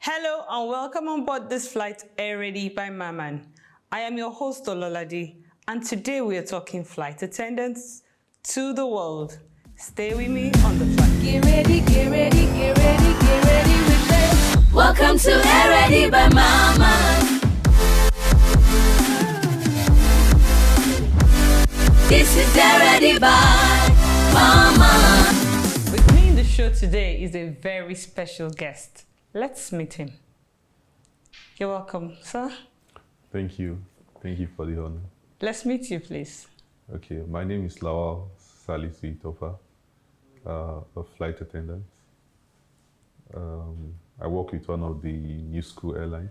Hello and welcome on board this flight Ready by Maman. I am your host Ololade, and today we are talking flight attendants to the world. Stay with me on the flight. Get ready, get ready, get ready, get ready with this. Welcome to Ready by Maman. This is Ready by Maman. With me in the show today is a very special guest. Let's meet him. You're welcome, sir. Thank you. Thank you for the honor. Let's meet you, please. Okay, my name is Lawal Salisu Itofa, a flight attendant. I work with one of the new school airlines.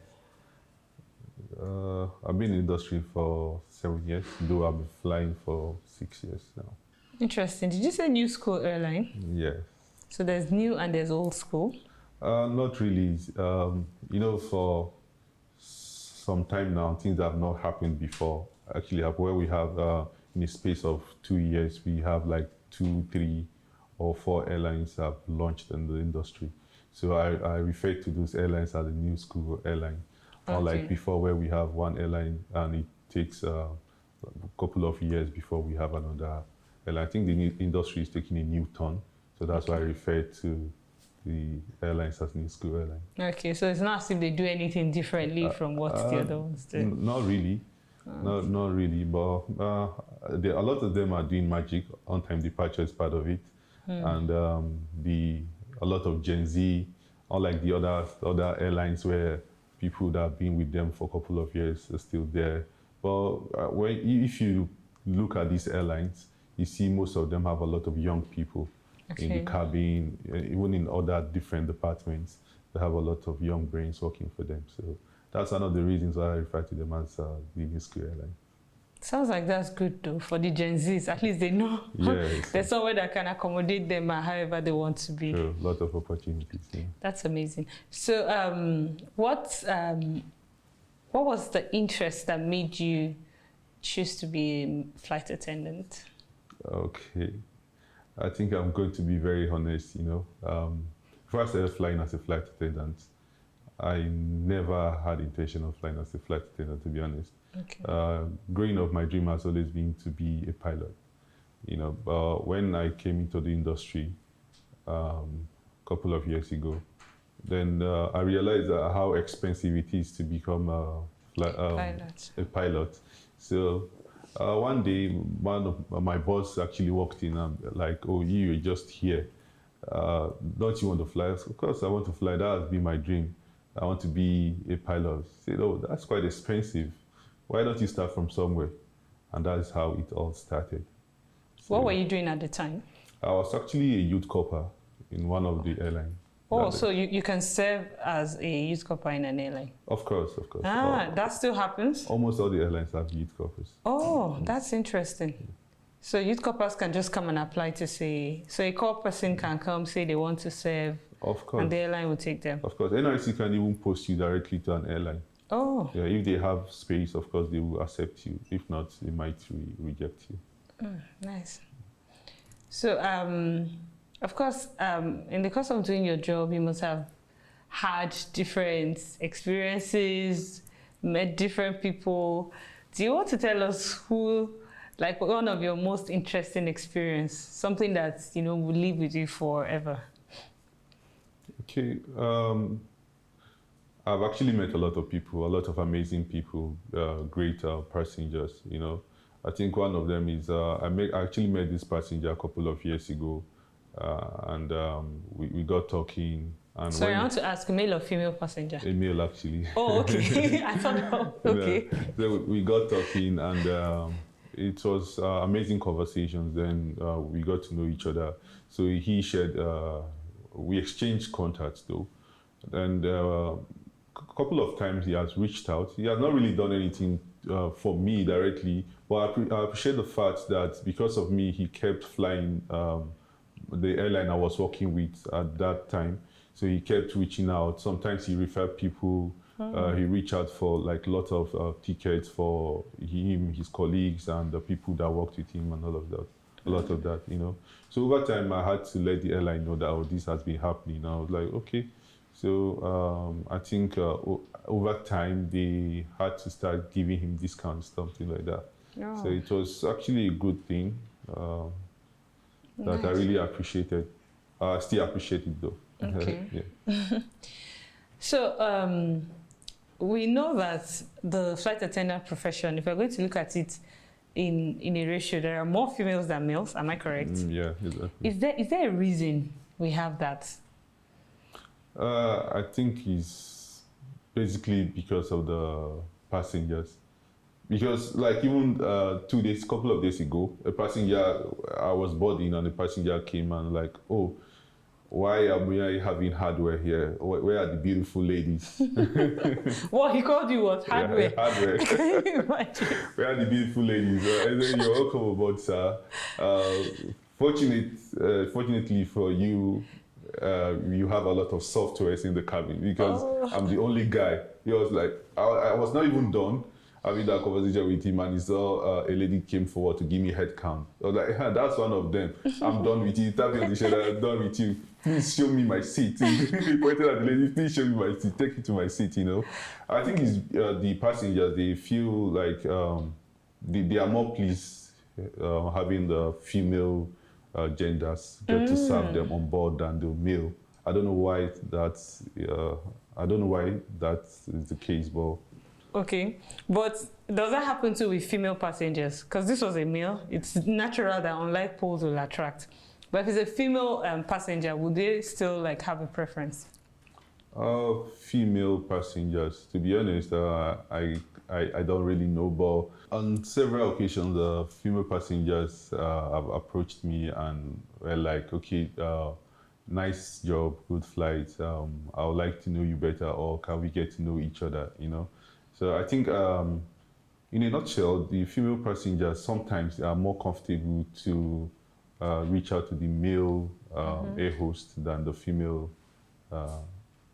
I've been in the industry for 7 years, though I've been flying for 6 years now. Interesting. Did you say new school airline? Yes. So there's new and there's old school? Not really. For some time now, things that have not happened before actually have, where we have, in a space of 2 years, we have like 2, 3, or 4 airlines have launched in the industry. So I refer to those airlines as a new school airline. Okay. Unlike before, where we have one airline and it takes a couple of years before we have another airline. I think the new industry is taking a new turn. So that's why I refer to the airlines as new school airline. Okay, so it's not as if they do anything differently from what the other ones do. Not really. Not really, but a lot of them are doing magic. On-time departure is part of it. And a lot of Gen Z, unlike the other airlines where people that have been with them for a couple of years are still there. But if you look at these airlines, you see most of them have a lot of young people. Okay. In the cabin, even in other different departments, they have a lot of young brains working for them. So that's one of the reasons why I refer to them as the new school airline. Sounds like that's good though for the Gen Zs. At least they know there's somewhere that can accommodate them however they want to be. Sure, a lot of opportunities. Yeah. That's amazing. So what was the interest that made you choose to be a flight attendant? Okay. I think I'm going to be very honest, Before I started flying as a flight attendant, I never had intention of flying as a flight attendant, to be honest. Okay. Growing up, my dream has always been to be a pilot. But when I came into the industry a couple of years ago, then I realized how expensive it is to become a pilot. So one day, one of my boss actually walked in and like, "Oh, you're just here. Don't you want to fly?" Of course, I want to fly. That has been my dream. I want to be a pilot. He said, "Oh, that's quite expensive. Why don't you start from somewhere?" And that is how it all started. So, what were you doing at the time? I was actually a youth corper in one of the airlines. Oh, so you can serve as a youth corper in an airline? Of course, of course. That still happens? Almost all the airlines have youth corpers. Oh, that's interesting. So youth corpers can just come and apply to say, so a corps person can come say they want to serve, of course, and the airline will take them? Of course. NRC can even post you directly to an airline. Oh. Yeah, if they have space, of course, they will accept you. If not, they might reject you. Nice. So, of course, in the course of doing your job, you must have had different experiences, met different people. Do you want to tell us like one of your most interesting experience, something that, will live with you forever? Okay. I've actually met a lot of people, a lot of amazing people, great passengers, I think one of them is, I actually met this passenger a couple of years ago. And we got talking. And sorry, I want to ask, male or female passenger? A male, actually. Oh, okay. I thought, okay. So we got talking, and it was amazing conversations. Then we got to know each other. So he shared, we exchanged contacts though. And a couple of times he has reached out. He has not really done anything for me directly, but I appreciate the fact that because of me, he kept flying the airline I was working with at that time. So he kept reaching out. Sometimes he referred people. He reached out for like a lot of tickets for him, his colleagues, and the people that worked with him and all of that. A lot of that, So over time, I had to let the airline know that, oh, this has been happening. I was like, okay, So I think over time they had to start giving him discounts, something like that. Oh. So it was actually a good thing that I Nice. really appreciated. I still appreciate it though. Okay. Yeah. So we know that the flight attendant profession, if we're going to look at it in a ratio, there are more females than males. Am I correct? Yeah, exactly. Is there a reason we have that? I think it's basically because of the passengers. Because like even couple of days ago, a passenger, I was boarding and a passenger came and like, oh, why am I having hardware here? Where are the beautiful ladies? What, he called you what? Hardware? Yeah, hardware. Can you imagine? Where are the beautiful ladies? And then you're welcome aboard, sir. Fortunately for you, you have a lot of softwares in the cabin because I'm the only guy. He was like, I was not even done having that conversation with him, and he saw a lady came forward to give me head count. I was like, that's one of them. I'm done with you. Tap me on the shoulder, I'm done with you. Please show me my seat. He pointed at the lady, please show me my seat. Take it to my seat, you know. I think it's the passengers, they feel like they are more pleased having the female genders get to serve them on board than the male. I don't know why that's is the case, but Okay, but does that happen too with female passengers? Because this was a male, it's natural that unlike poles will attract. But if it's a female passenger, would they still like have a preference? Female passengers, to be honest, I don't really know, but on several occasions, female passengers have approached me and were like, okay, nice job, good flight. I would like to know you better, or can we get to know each other, you know? So I think, in a nutshell, the female passengers sometimes are more comfortable to reach out to the male air host than the female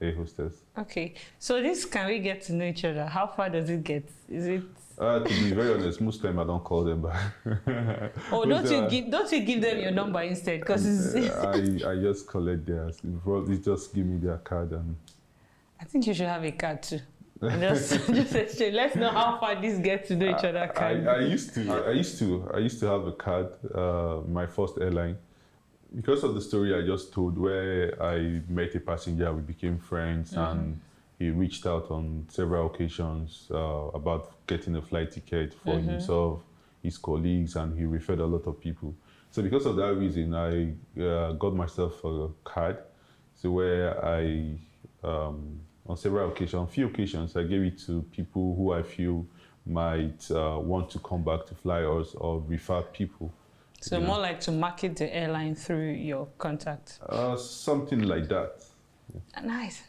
air hostess. Okay, so this can we get to know each other? How far does it get? Is it? To be very honest, most time I don't call them back. Oh, don't you give them your number instead? Because I just collect theirs. They just give me their card, and I think you should have a card too. And just exchange. Let's know how far this gets to know each other. I used to have a card, my first airline, because of the story I just told, where I met a passenger, we became friends, and he reached out on several occasions about getting a flight ticket for himself, his colleagues, and he referred a lot of people. So because of that reason, I got myself a card, so where I on several occasions, few occasions, I gave it to people who I feel might want to come back to fly us or refer people. So more like to market the airline through your contact. Something like that. Yeah. Nice.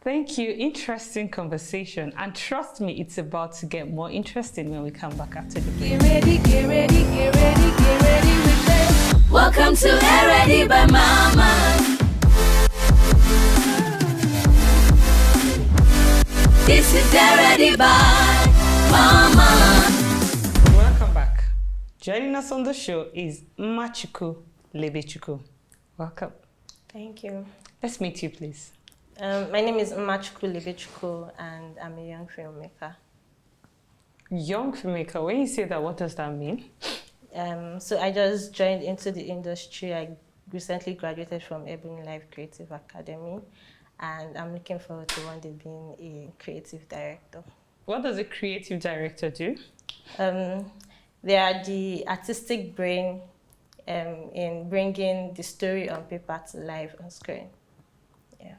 Thank you. Interesting conversation. And trust me, it's about to get more interesting when we come back after the break. Get ready, get ready, get ready, get ready with this. Welcome to Ready by Maman. This is Ready by Maman. Welcome back. Joining us on the show is Machuku Lebechuku. Welcome. Thank you. Let's meet you, please. My name is Machuku Lebechuku, and I'm a young filmmaker. Young filmmaker. When you say that, what does that mean? So I just joined into the industry. I recently graduated from Ebony Life Creative Academy, and I'm looking forward to one day being a creative director. What does a creative director do? They are the artistic brain in bringing the story on paper to life on screen. Yeah.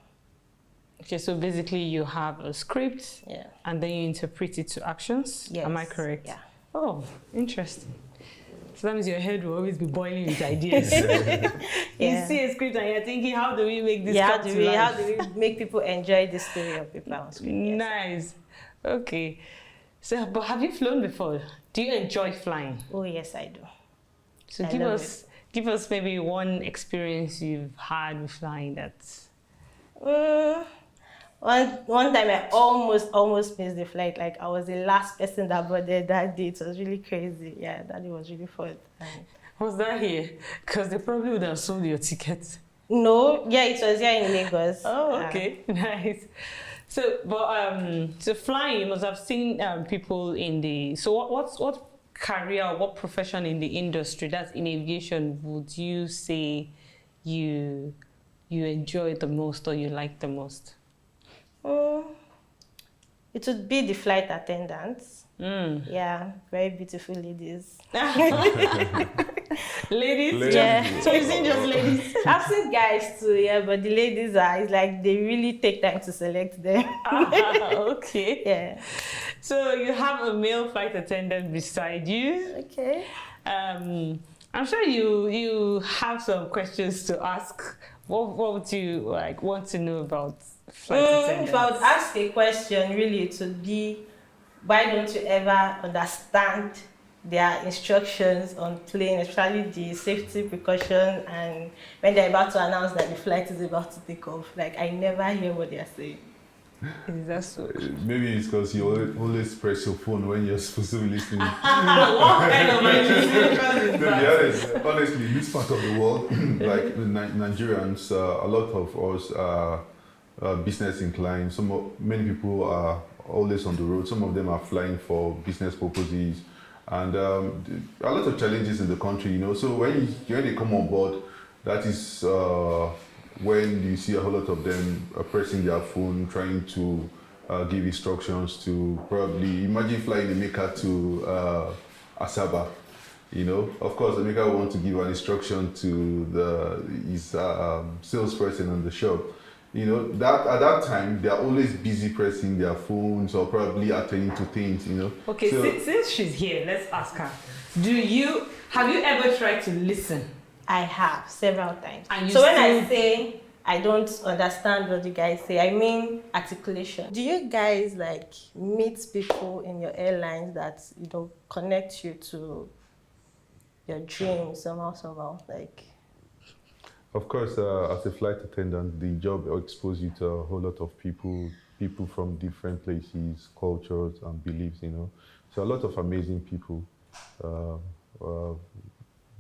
Okay, so basically you have a script, Yeah. and then you interpret it to actions. Yes. Am I correct? Yeah. Oh, interesting. So that means your head will always be boiling with ideas. Yeah. You see a script and you're thinking, how do we make this Yeah, come to life? how do we make people enjoy the story on paper on screen? Yes. Nice. Okay. So, but have you flown before? Do you enjoy flying? Oh yes, I do. So I give us maybe one experience you've had with flying that's... One time I almost missed the flight. Like I was the last person that boarded that day. It was really crazy. Yeah, that day was really fun. Was that here? Because they probably would have sold your ticket. No, yeah, it was here in Lagos. Oh, okay, nice. So, but so flying, you must have seen people in the. So, what career, or what profession in the industry, that's in aviation, would you say you enjoy the most or you like the most? It would be the flight attendants. Mm. Yeah, very beautiful ladies. Ladies? Yeah. So you've seen just ladies? I've seen guys too, yeah, but the ladies it's like they really take time to select them. Okay. Yeah. So you have a male flight attendant beside you. Okay. I'm sure you have some questions to ask. What would you like want to know about flight attendants? If I would ask a question, really, it would be, why don't you ever understand their instructions on plane, especially the safety precaution, and when they're about to announce that the flight is about to take off? Like, I never hear what they're saying. Is that so? Maybe it's because you always press your phone when you're supposed to be listening. What kind of To be honest, honestly, in this part of the world, like Nigerians, a lot of us are business inclined. Many people are always on the road. Some of them are flying for business purposes, and a lot of challenges in the country. So when they come on board, that is when you see a whole lot of them pressing their phone, trying to give instructions to, probably imagine flying a maker to Asaba. Of course, the maker will want to give an instruction to his salesperson on the shop. That at that time, they're always busy pressing their phones or probably attending to things, Okay, So, since she's here, let's ask her. Have you ever tried to listen? I have several times. And so when I say I don't understand what you guys say, I mean articulation. Do you guys like meet people in your airlines that connect you to your dreams somehow? Like, of course, as a flight attendant, the job exposes you to a whole lot of people from different places, cultures, and beliefs. So a lot of amazing people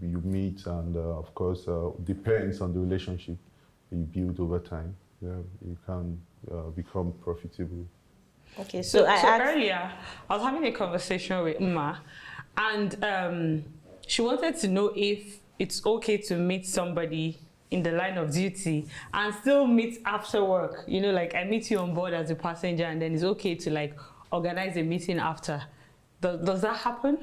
you meet, and of course, depends on the relationship you build over time. Yeah, you can become profitable. Okay, so earlier, I was having a conversation with Uma, and she wanted to know if it's okay to meet somebody in the line of duty and still meet after work. Like I meet you on board as a passenger, and then it's okay to like organize a meeting after. Does that happen?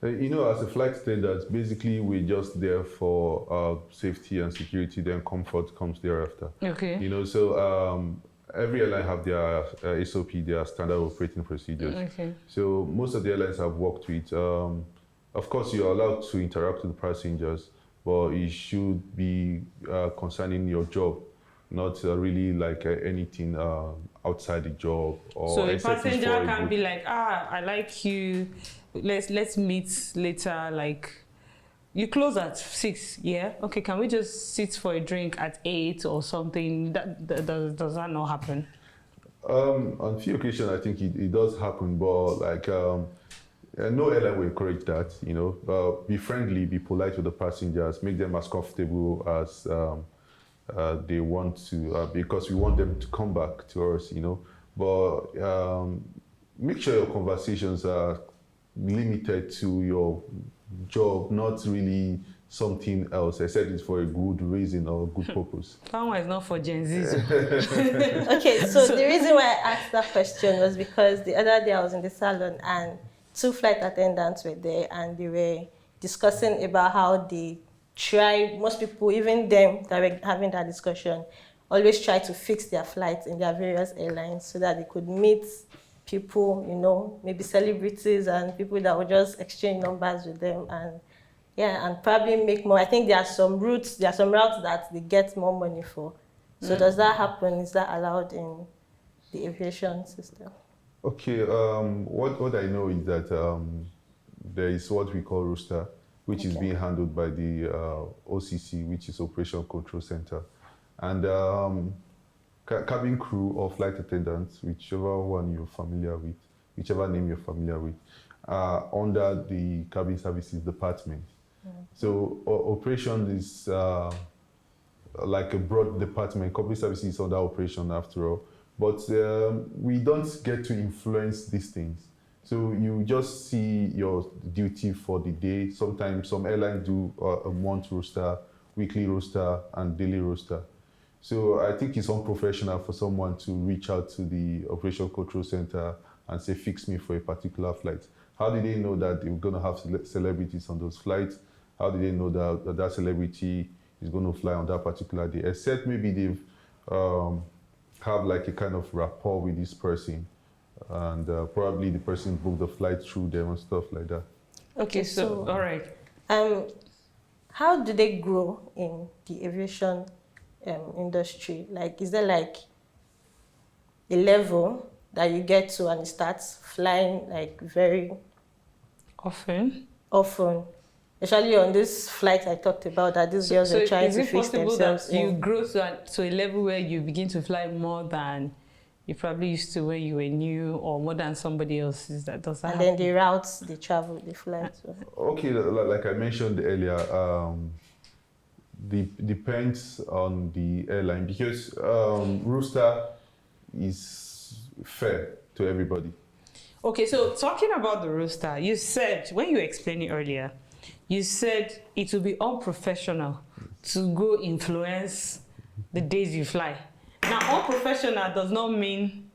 As a flight attendant, basically we're just there for safety and security, then comfort comes thereafter. Okay. So every airline have their SOP, their standard operating procedures. Okay. So most of the airlines I've worked with, of course you're allowed to interact with the passengers, but it should be concerning your job, not really like anything outside the job. So a passenger can be like, I like you, let's meet later, like you close at 6, yeah? Okay, can we just sit for a drink at 8 or something? Does that not happen? On few occasions, I think it does happen, but like no airline will encourage that. Be friendly, be polite with the passengers, make them as comfortable as they want to, because we want them to come back to us. But make sure your conversations are limited to your job, not really something else, except it's for a good reason or a good purpose. That one is not for Gen Z. Okay, so the reason why I asked that question was because the other day I was in the salon and 2 flight attendants were there, and they were discussing about how they try, most people, even them that were having that discussion, always try to fix their flights in their various airlines so that they could meet people, maybe celebrities and people that would just exchange numbers with them, and probably make more. I think there are some routes that they get more money for. So does that happen? Is that allowed in the aviation system? Okay, what I know is that there is what we call roster, which is being handled by the OCC, which is Operation Control Center. And cabin crew or flight attendants, whichever one you're familiar with, whichever name you're familiar with, under the cabin services department. So operation is like a broad department. Corporate services is under operation after all. But we don't get to influence these things. So you just see your duty for the day. Sometimes some airlines do a month roster, weekly roster, and daily roster. So I think it's unprofessional for someone to reach out to the Operation Control Center and say, fix me for a particular flight. How did they know that they were going to have celebrities on those flights? How did they know that that celebrity is going to fly on that particular day? Except maybe they've have like a kind of rapport with this person, and probably the person booked the flight through them and stuff like that. Okay, so all right. How do they grow in the aviation industry? Like, is there like a level that you get to and it starts flying like very Often. Especially on this flight I talked about, that these girls are trying to fix themselves. That you grow to a level where you begin to fly more than you probably used to when you were new, or more than somebody else? That does that and happen? then the routes they travel, they fly to. Okay, like I mentioned earlier, depends on the airline, because roster is fair to everybody. Okay, so talking about the roster, you said, when you were explaining earlier, you said it will be unprofessional to go influence the days you fly. Now, unprofessional does not mean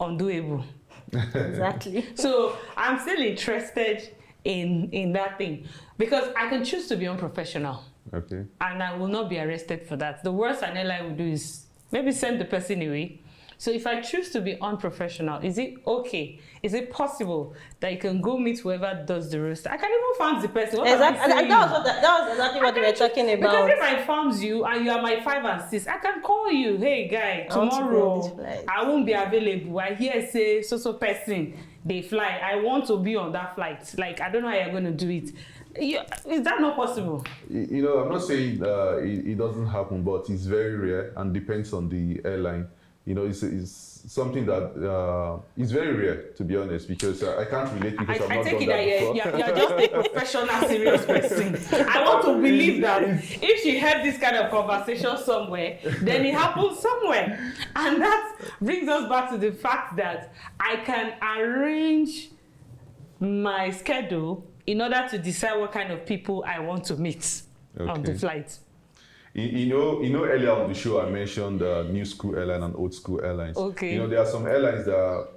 undoable. Exactly. So I'm still interested in that thing, because I can choose to be unprofessional. Okay. And I will not be arrested for that. The worst an airline will do is maybe send the person away. So if I choose to be unprofessional, is it okay? Is it possible that you can go meet whoever does the roster? I can even farm the person. What Exactly. And that was exactly what we were talking about. Because if I farms you and you are my 5 and 6, I can call you. Hey, guy, tomorrow I won't be available. I hear say so person they fly. I want to be on that flight. Like, I don't know how you're going to do it. Is that not possible? You know, I'm not saying it doesn't happen, but it's very rare and depends on the airline. You know, it's something that is very rare, to be honest, because I can't relate, because I've not done that before. You're just a professional, serious person. I want to believe that if she had this kind of conversation somewhere, then it happens somewhere. And that brings us back to the fact that I can arrange my schedule in order to decide what kind of people I want to meet on the flight. You know, earlier on the show I mentioned new school airline and old school airlines. Okay. You know, there are some airlines that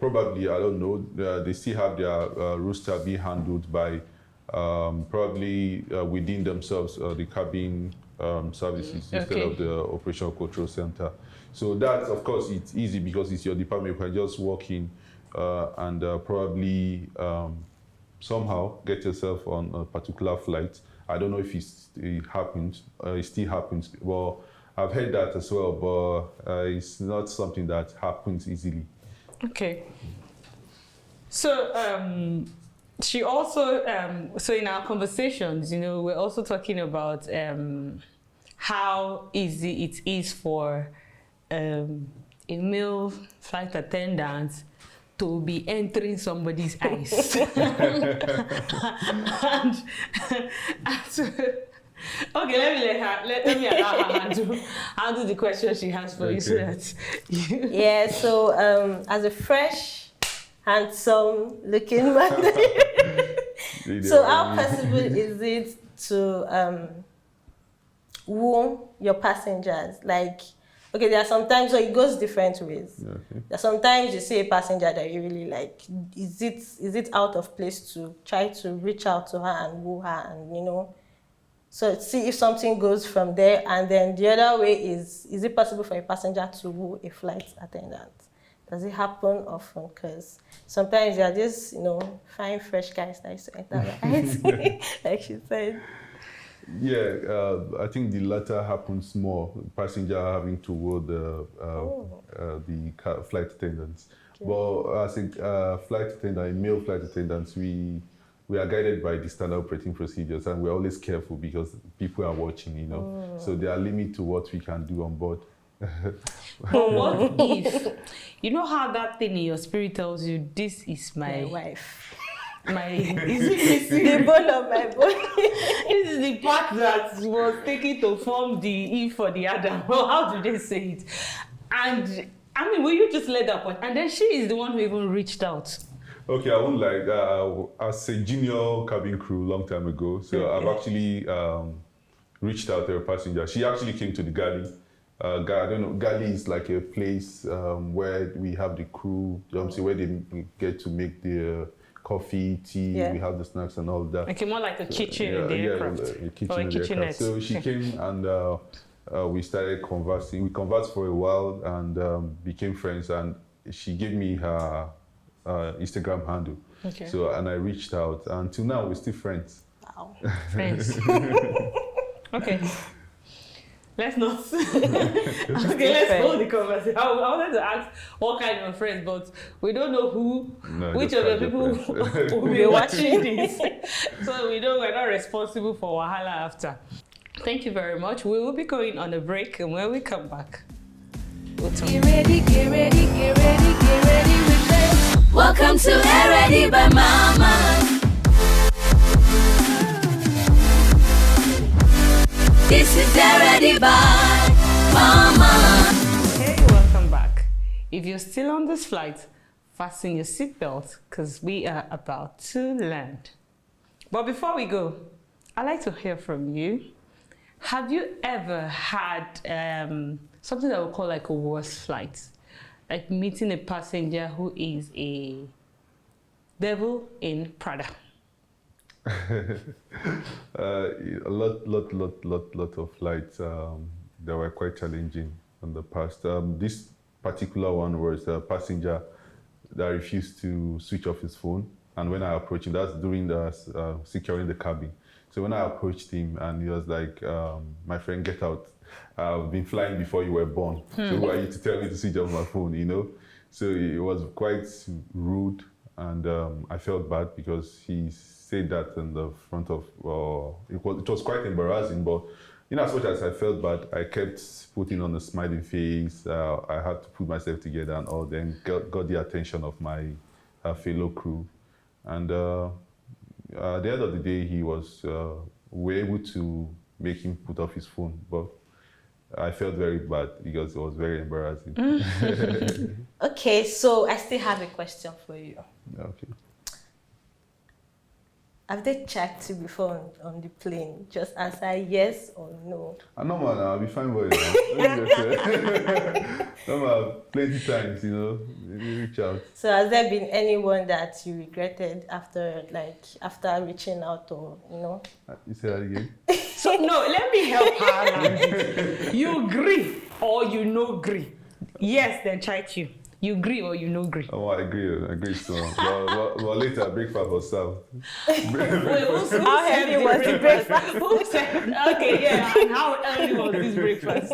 probably, I don't know, they still have their roster being handled by probably within themselves, the cabin services instead of the operational control center. So that, of course, it's easy because it's your department. You can just walk in and probably somehow get yourself on a particular flight. I don't know if it happens, it still happens. Well, I've heard that as well, but it's not something that happens easily. Okay. So she also, so in our conversations, you know, we're also talking about how easy it is for a male flight attendant to be entering somebody's eyes. and so, okay, let me allow her handle the question she has for you, so that you... Yeah, so as a fresh, handsome looking man, so how possible is it to woo your passengers? Like, okay, there are sometimes, so it goes different ways. Yeah, okay. There are sometimes you see a passenger that you really like. Is it out of place to try to reach out to her and woo her, and you know, so see if something goes from there. And then the other way is it possible for a passenger to woo a flight attendant? Does it happen often? Because sometimes there are just, you know, fine fresh guys that used to enter right, like she said. Yeah, I think the latter happens more. Passenger having to woo the flight attendants. Okay. But as a flight attendant, male flight attendants, we are guided by the standard operating procedures, and we're always careful because people are watching, you know. So there are limits to what we can do on board. But what if, you know how that thing in your spirit tells you, this is my wife. is it The missing? bone of my bone. This is the part that was taken to form the E for the Adam. How do they say it? And I mean, will you just let that point? And then she is the one who even reached out. Okay, I won't lie. As a junior cabin crew long time ago, so I've actually reached out to a passenger. She actually came to the galley. I don't know, galley is like a place where we have the crew, where they get to make the coffee, tea, we have the snacks and all of that. Okay, more like a kitchen in the aircraft. A kitchen or a in the kitchenette. aircraft. So she came and we started conversing. We conversed for a while and became friends, and she gave me her Instagram handle. Okay. So, and I reached out. Until now, we're still friends. Wow. Friends. Okay. Let's not. Okay, let's hold the conversation. I wanted to ask what kind of friends, but we don't know which of the people will be watching this. So we're not responsible for Wahala after. Thank you very much. We will be going on a break, and when we come back, we'll talk. Get ready, get ready, get ready, get ready with this. Welcome to Ready by Maman. This is Ready by Maman. Hey, welcome back. If you're still on this flight, fasten your seatbelt because we are about to land. But before we go, I'd like to hear from you. Have you ever had something that we call like a worst flight? Like meeting a passenger who is a devil in Prada? A lot of flights that were quite challenging in the past. This particular one was a passenger that refused to switch off his phone. And when I approached him, that's during the securing the cabin. So when I approached him and he was like, my friend, get out. I've been flying before you were born. So who are you to tell me to switch off my phone, you know? So it was quite rude and I felt bad because he said that in the front of, it was quite embarrassing, but in as much as I felt bad, I kept putting on a smiling face. I had to put myself together and all, then got the attention of my fellow crew. And at the end of the day, we were able to make him put off his phone, but I felt very bad because it was very embarrassing. Okay, so I still have a question for you. Okay. Have they checked you before on the plane? Just answer yes or no. No, man, I'll be fine with it now. No, man, plenty times, you know, they reach out. So has there been anyone that you regretted after reaching out, or you know? You say that again? So no, let me help her. You agree or you no agree? Yes, then check you. You agree or you no agree? Oh, I agree so. Well, later, breakfast was served. How heavy was the breakfast? Who said? Okay, yeah. And how early was this breakfast?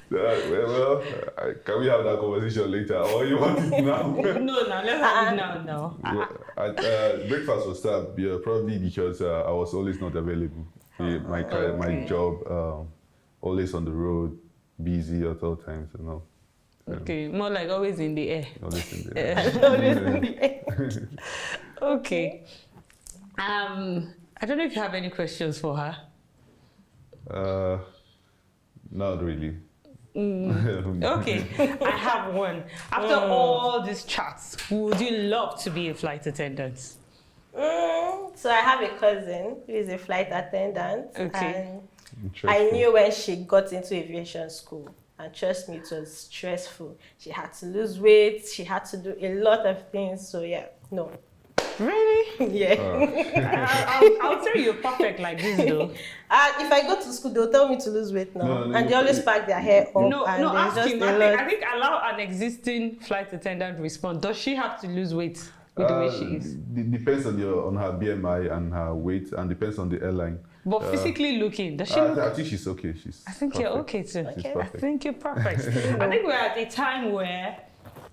Well, can we have that conversation later, or you want it now? No, let's have it now. Breakfast was served, probably because I was always not available. My job, always on the road, busy at all times, you know. Okay, more like always in the air. Always in the air. Okay. I don't know if you have any questions for her. Not really. Okay, I have one. After all these chats, would you love to be a flight attendant? So I have a cousin who is a flight attendant, Okay. and I knew when she got into aviation school, and trust me, it was stressful. She had to lose weight, she had to do a lot of things, so yeah, no. Really? Yeah. I'll tell you, you're perfect like this though. If I go to school, they'll tell me to lose weight now, and they always pack their hair up. No, and ask just him. a I lot. think allow an existing flight attendant to respond. Does she have to lose weight with the way she is? Depends on her BMI and her weight, and depends on the airline. But physically looking, does she look? I think she's okay. I think you're okay too. She's I perfect. think you're perfect. I think we're at a time where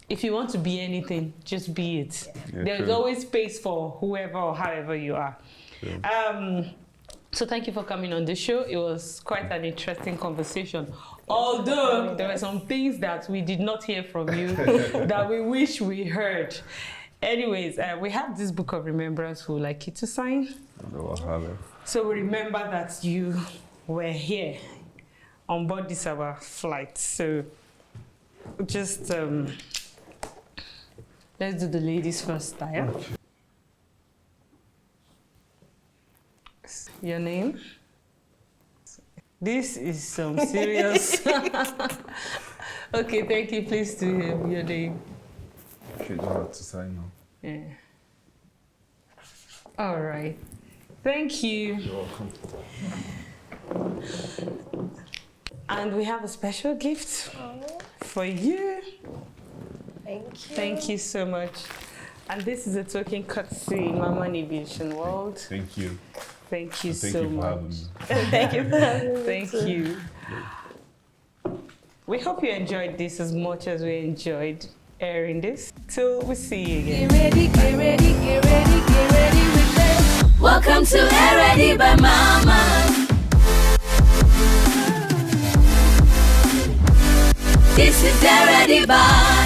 if you want to be anything, just be it. Yeah, There's true. always space for whoever or however you are. True. So thank you for coming on the show. It was quite an interesting conversation. Although there were some things that we did not hear from you that we wish we heard. Anyways, we have this book of remembrance we would like you to sign. So we remember that you were here on board this our flight. So just let's do the ladies first, Taya. Okay. Your name? This is some serious. Okay, thank you. Please do your name. Okay, you have to sign now. Yeah. All right. Thank you. You're welcome. And we have a special gift for you. Thank you. Thank you so much. And this is a token courtesy Maman Aviation World. Thank you. Thank you Thank so you for much. having me. Thank you for having me. Thank you. We hope you enjoyed this as much as we enjoyed airing this. Till we see you again. Get ready, get ready, get ready, get ready with this. Welcome to Ready by Maman. This is Ready by